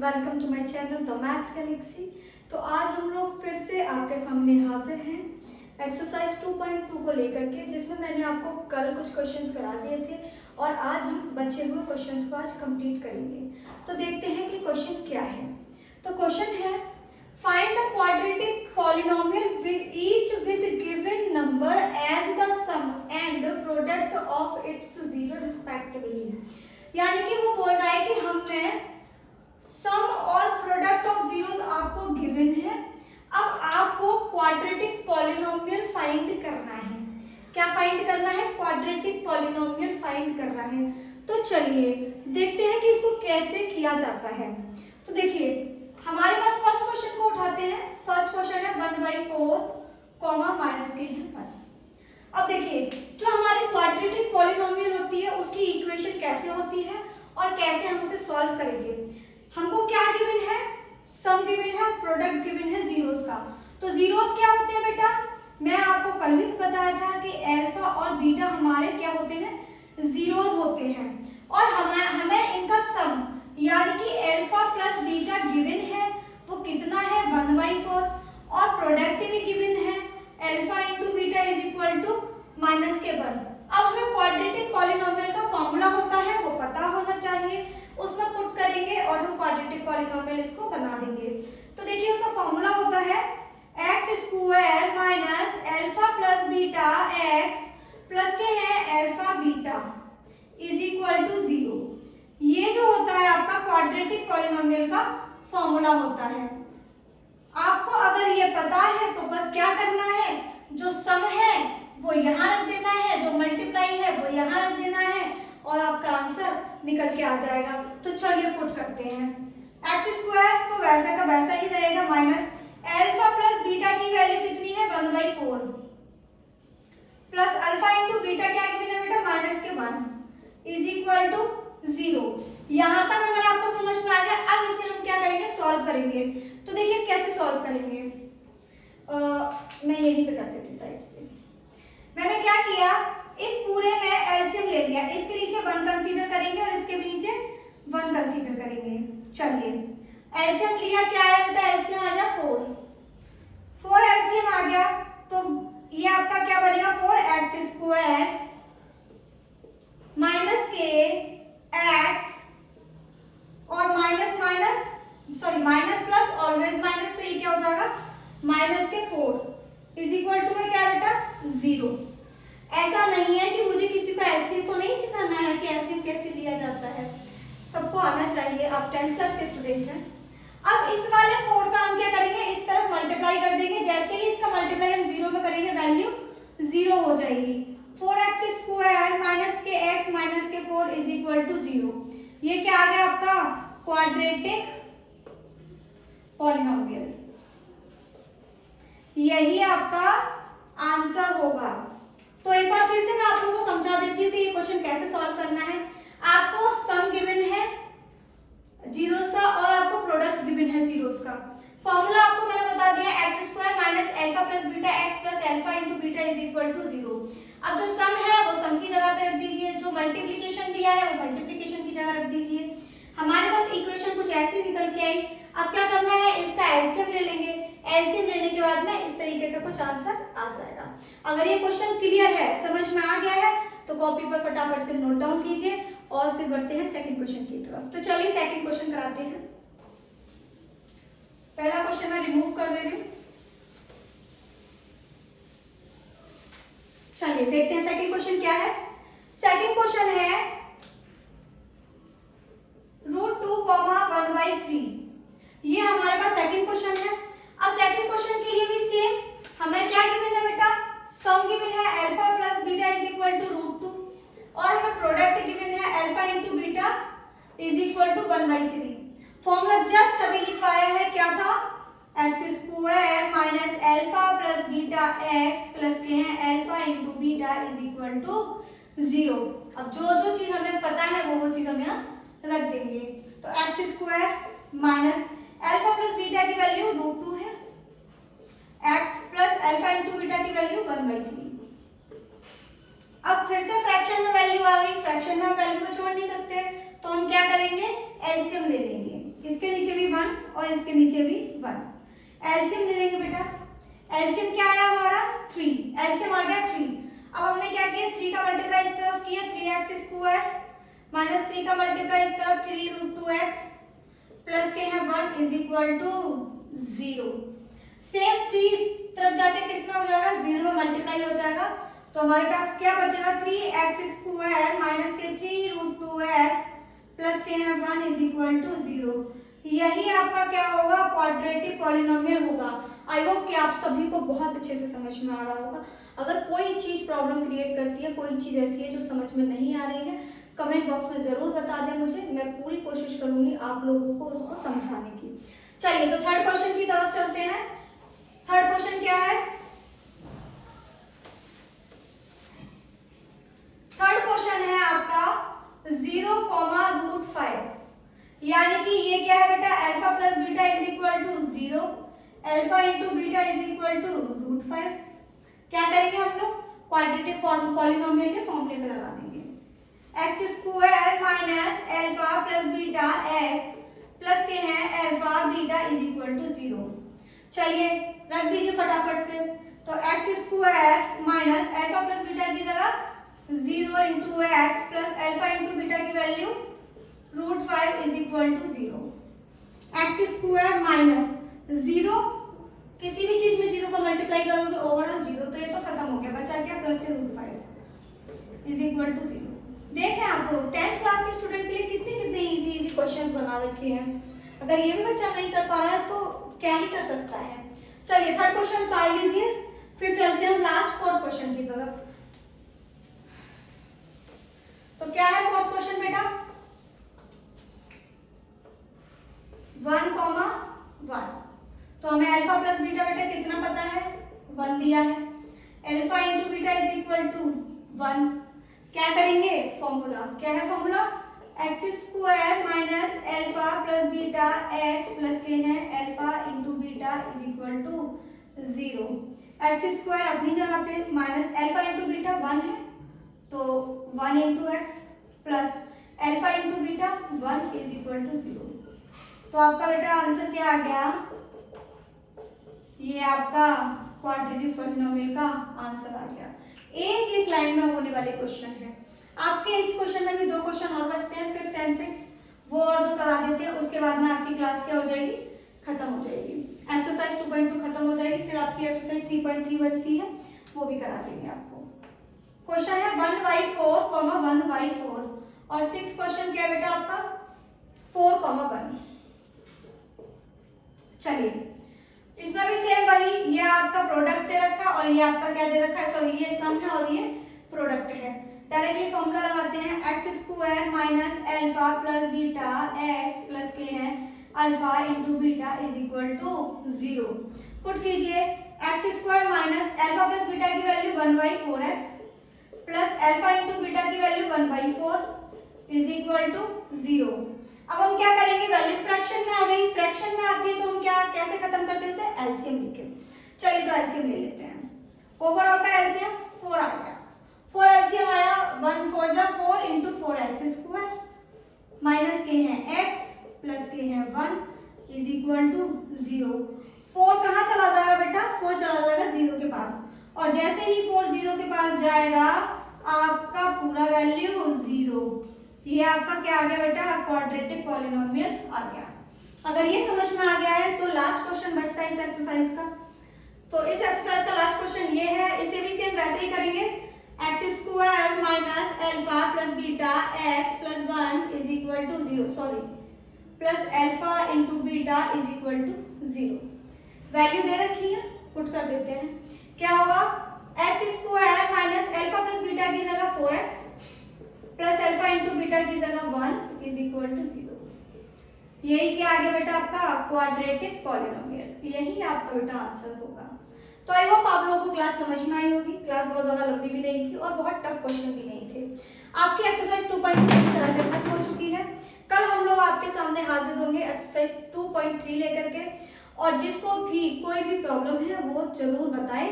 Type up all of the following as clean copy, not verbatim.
Welcome to my channel the maths galaxy. तो आज हम लोग फिर से आपके सामने हाजिर हैं एक्सरसाइज 2.2 को लेकर के, जिसमें मैंने आपको कल कुछ क्वेश्चंस करा दिए थे और आज हम बचे हुए क्वेश्चंस को आज कंप्लीट करेंगे। तो देखते हैं कि क्वेश्चन क्या है। तो क्वेश्चन है, find the quadratic polynomial with each with given number as the sum and product of its zero respectively. यानी कि वो बोल रहा है कि हमने सम और प्रोडक्ट ऑफ जीरोस आपको गिवन है, अब आपको क्वाड्रेटिक पॉलिनोमियल फाइंड करना है। क्या फाइंड करना है? क्वाड्रेटिक पॉलिनोमियल फाइंड करना है। तो चलिए देखते हैं कि इसको कैसे किया जाता है। तो देखिए हमारे पास फर्स्ट क्वेश्चन को उठाते हैं। फर्स्ट क्वेश्चन है 1/4 कॉमा माइनस के है 1। अब देखिए जो हमारी क्वाड्रेटिक पॉलिनोमियल होती है उसकी इक्वेशन कैसे होती है और कैसे हम उसे सॉल्व करेंगे। हमको क्या गिवन है? सम गिवन है, प्रोडक्ट गिवन है जीरोस का। तो जीरोस क्या होते हैं बेटा? मैं आपको कल भी बताया था कि अल्फा और बीटा हमारे क्या होते हैं? जीरोस होते हैं। और हमें इनका सम यानी कि अल्फा प्लस बीटा गिवन है, वो कितना है? 1/4। और प्रोडक्ट भी गिवन है, alpha into beta is equal to minus के 1। अब हमें क्वाड्रेटिक पॉलिनोमियल का फॉर्मूला होता है, वो पता होना चाहिए, उसमें पुट करेंगे और हम क्वाड्रेटिक पॉलिनोमियल इसको बना देंगे। तो देखिए उसका फॉर्मूला होता है x² minus alpha plus beta x plus के है alpha beta is equal to 0। ये जो होता है आपका क्वाड्रेटिक पॉलिनोमियल का फॉर्मूला होता है। आपको अगर ये पता है तो बस क्या करना है, जो सम है वो यहाँ रख देना है, जो मल्टीप्लाई है वो यहाँ रख देना है और आपका आंसर निकल के आ जाएगा। तो चलिए पुट करते हैं। x² तो वैसे का वैसा ही रहेगा, माइनस अल्फा प्लस बीटा की वैल्यू कितनी है? 1/4 प्लस अल्फा इंटू बीटा क्या गिवन है बेटा? माइनस के 1 इज इक्वल टू 0। यहाँ तक अगर आपको समझ में आ गया, अब इसे हम क्या करेंगे? सॉल्व करेंगे। तो देखिए कैसे सॉल्व करेंगे। मैं यहीं पे कर देती हूँ साइड से। मैंने क्या किया, इस पूरे में एलसीएम ले लिया, इसके नीचे 1 कंसीडर करेंगे और इसके भी नीचे 1 कंसीडर करेंगे। चलिए एलसीएम लिया, क्या है बेटा? एलसीएम आ गया 4 एलसीएम आ गया, तो ये आपका क्या बनेगा? 4x² माइनस के x और माइनस प्लस ऑलवेज माइनस, तो ये क्या हो जाएगा? माइनस के 4 इज इक्वल टू में क्या बेटा? 0। ऐसा नहीं है कि मुझे किसी को एलसीएम तो नहीं सिखाना है कि एलसीएम कैसे लिया जाता है, सबको आना चाहिए। आप 10th क्लास के स्टूडेंट हैं। अब इस वाले 4 का हम क्या करेंगे? इस तरफ मल्टीप्लाई कर देंगे। जैसे ही इसका मल्टीप्लाई हम 0 में करेंगे, वैल्यू 0 हो जाएगी। 4x² माइनस के x माइनस के 4 इज इक्वल टू 0। ये क्या आ गया आपका? Quadratic polynomial. यही आपका आंसर होगा। तो एक बार फिर से मैं आप लोगों को समझा देती हूँ कि ये क्वेश्चन कैसे सॉल्व करना है। आपको सम गिवन है जीरोस का और आपको प्रोडक्ट गिवन है जीरोस का। फॉर्मूला आपको मैंने बता दिया, x² minus alpha plus beta x plus alpha into beta is equal to 0। अब जो सम है वो सम की जगह पे रख दीजिए, जो मल्टीप्लीकेशन दिया है वो मल्टीप्लीकेशन की जगह रख दीजिए। हमारे पास इक्वेशन कुछ ऐसी निकल के आई। अब क्या करना है, इसका एलसीएम ले लेंगे। एलसीएम लेने के बाद में इस तरीके का कुछ आंसर आ जाएगा। अगर ये क्वेश्चन क्लियर है, समझ में आ गया है, तो कॉपी पर फटाफट से नोट डाउन कीजिए और फिर बढ़ते हैं सेकंड क्वेश्चन की तरफ। तो चलिए सेकंड क्वेश्चन कराते हैं। पहला क्वेश्चन मैं रिमूव कर दे रही हूँ। चलिए देखते हैं सेकंड क्वेश्चन क्या है। सेकंड क्वेश्चन है √2, 1/3। ये हमारे पास सेकंड क्वेश्चन है। अब सेकंड क्वेश्चन के लिए भी सेम, हमें क्या गिवन है बेटा? सम गिवन है alpha plus beta is equal to √2 और हमें प्रोडक्ट गिवन है alpha into beta is equal to 1/3। Formula just अभी लिखवाया है, क्या था? x² minus alpha plus beta x plus के हैं alpha into beta is equal to 0। अब जो चीज हमें पता है वो चीज हम यहाँ रख देंगे। तो x² minus alpha plus beta की वैल्यू √2 है, x plus alpha into beta की वैल्यू 1/3। अब फिर से फ्रैक्शन में वैल्यू आ गई, फ्रैक्शन में हम वैल्यू को छोड़ नहीं सकते, तो हम क्या करेंगे? एलसीएम ले लेंगे। इसके नीचे भी 1 और इसके नीचे भी 1। एलसीएम ले लेंगे बेटा। एलसीएम क्या आया हमारा 3, एलसीएम आ गया 3। अब हमने क्या किया 3 का मल्टीप्लाई इस तरफ किया 3x² माइनस 3 का मल्टीप्लाई इस तरफ 3√2x प्लस के हैं 1 इज इक्वल टू 0। सेम 3 इस तरफ जाके किस में हो जाएगा 0 में मल्टीप्लाई हो जाएगा। तो हमारे पास क्या बचेगा 3x² माइनस के 3√2x प्लस के हैं 1 इज इक्वल टू 0। यही आपका क्या होगा क्वाड्रेटिक पॉलिनोमियल होगा। आई होप कि आप सभी को बहुत अच्छे से समझ में आ रहा होगा। अगर कोई चीज़ प्रॉब्लम क्रिएट करती है, कोई चीज़ ऐसी है जो समझ में नहीं आ रही है, कमेंट बॉक्स में ज़रूर बता दें मुझे, मैं पूरी कोशिश करूंगी आप लोगों को उसको समझाने की। चलिए तो थर्ड क्वेश्चन की तरफ चलते हैं। थर्ड क्वेश्चन क्या है? थर्ड क्वेश्चन है आपका 0,5, यानी कि ये क्या है बेटा alpha plus beta is equal to 0, alpha into beta is equal to √5। क्या करेंगे हम लोग क्वाड्रेटिक पॉलिनोमियल के फॉर्मूले में लगा देंगे। x² minus alpha plus beta x plus के हैं alpha beta is equal to 0। चलिए रख दीजिए फटाफट से। तो x² minus alpha plus beta की जगह 0 into x plus alpha into beta की value √5 is equal to 0। x² minus 0, किसी भी चीज में 0 को मल्टीप्लाई करोगे ओवरऑल 0, तो ये तो खत्म हो गया, बचा क्या प्लस के √5 इज इक्वल टू 0। देखें आप लोग 10th क्लास के स्टूडेंट के लिए कितने कितने इजी क्वेश्चंस बना रखे हैं। अगर ये भी बच्चा नहीं कर पा रहा है तो क्या ही कर सकता है। चलिए थर्ड क्वेश्चन उतार लीजिए, फिर चलते हैं लास्ट फोर्थ क्वेश्चन की तरफ। तो क्या है फोर्थ क्वेश्चन बेटा 1,1। तो हमें अल्फा प्लस बीटा बेटा कितना पता है 1 दिया है। Alpha into beta is equal to 1। क्या करेंगे फॉर्मूला, क्या है formula x² minus alpha plus beta x plus के हैं alpha into beta is equal to 0। x² अपनी जगह पे माइनस अल्फा इंटू बीटा 1 है तो 1 into x plus alpha into beta 1 is equal to 0। तो आपका बेटा आंसर क्या आ गया, ये आपका क्वाड्रेटिक पॉलिनोमियल का आंसर आ गया। एक एक लाइन में होने वाले क्वेश्चन है आपके। इस क्वेश्चन में भी 2 क्वेश्चन और बचते हैं, 5th एंड 6th, वो और 2 करा देते हैं। उसके बाद में आपकी क्लास क्या हो जाएगी, खत्म हो जाएगी। एक्सरसाइज 2.2 खत्म हो जाएगी, फिर आपकी एक्सरसाइज 3.3 बचती है, वो भी करा देंगे आपको। क्वेश्चन है 1/4, 1/4 और 6 क्वेश्चन क्या है बेटा आपका 4,1। चलिए इसमें भी सेम वही, ये आपका प्रोडक्ट दे रखा और ये आपका क्या दे रखा है, सॉरी ये सम है और ये प्रोडक्ट है। डायरेक्टली फॉर्मूला लगाते हैं x² minus alpha plus beta x plus के हैं alpha into beta is equal to 0। Put कीजिए x² minus alpha plus beta की value 1/4x plus alpha into beta की वैल्यू 1/4 इज इक्वल टू 0। अब हम क्या करेंगे, वैल्यू फ्रैक्शन में आ गई, फ्रैक्शन में आती है तो हम क्या कैसे खत्म करते हैं उसे एलसीएम लेके। चलिए तो एलसीएम ले लेते हैं। ओवरऑल का एलसीएम 4 आ गया। 4 एलसीएम आया 1 4 जा 4 इंटू 4x² माइनस के हैं x प्लस के हैं 1 इज इक्वल टू 0। 4 कहाँ चला जाएगा बेटा, 4 चला जाएगा 0 के पास, और जैसे ही 4 0 के पास जाएगा आपका पूरा वैल्यू 0। ये आपका क्या आ गया बेटा क्वाड्रेटिक पॉलिनोमियल आ गया। अगर ये समझ में आ गया है तो लास्ट क्वेश्चन बचता है इस एक्सरसाइज का। तो इस एक्सरसाइज का लास्ट क्वेश्चन ये है, इसे भी सेम वैसे ही करेंगे। x² minus alpha plus beta x plus 1 is equal to 0, sorry plus alpha into beta is equal to 0। Value दे रखी है, पुट कर देते हैं। क्या होगा x² minus alpha plus beta की जगह 4x plus alpha into beta की जगह 1 इज इक्वल टू 0। यही क्या आ गया बेटा आपका क्वाड्रेटिक पॉलिनोमियल, यही आपका बेटा आंसर होगा। तो आई होप आप लोगों को क्लास समझ में आई होगी। क्लास बहुत ज्यादा लंबी भी नहीं थी और बहुत टफ क्वेश्चन भी नहीं थे। आपकी एक्सरसाइज 2.2 पूरी तरह से खत्म हो चुकी है। कल हम लोग आपके सामने हाजिर होंगे एक्सरसाइज 2.3 लेकर के, और जिसको भी कोई भी प्रॉब्लम है वो जरूर बताएं,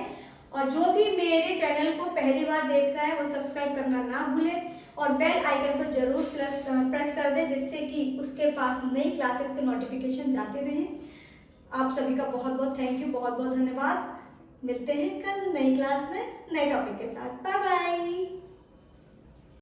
और जो भी मेरे चैनल को पहली बार देख रहा है वो सब्सक्राइब करना ना भूले और बेल आइकन को जरूर प्रेस कर दें, जिससे कि उसके पास नई क्लासेस के नोटिफिकेशन जाते रहें। आप सभी का बहुत बहुत थैंक यू, बहुत बहुत धन्यवाद। मिलते हैं कल नई क्लास में नए टॉपिक के साथ। Bye bye.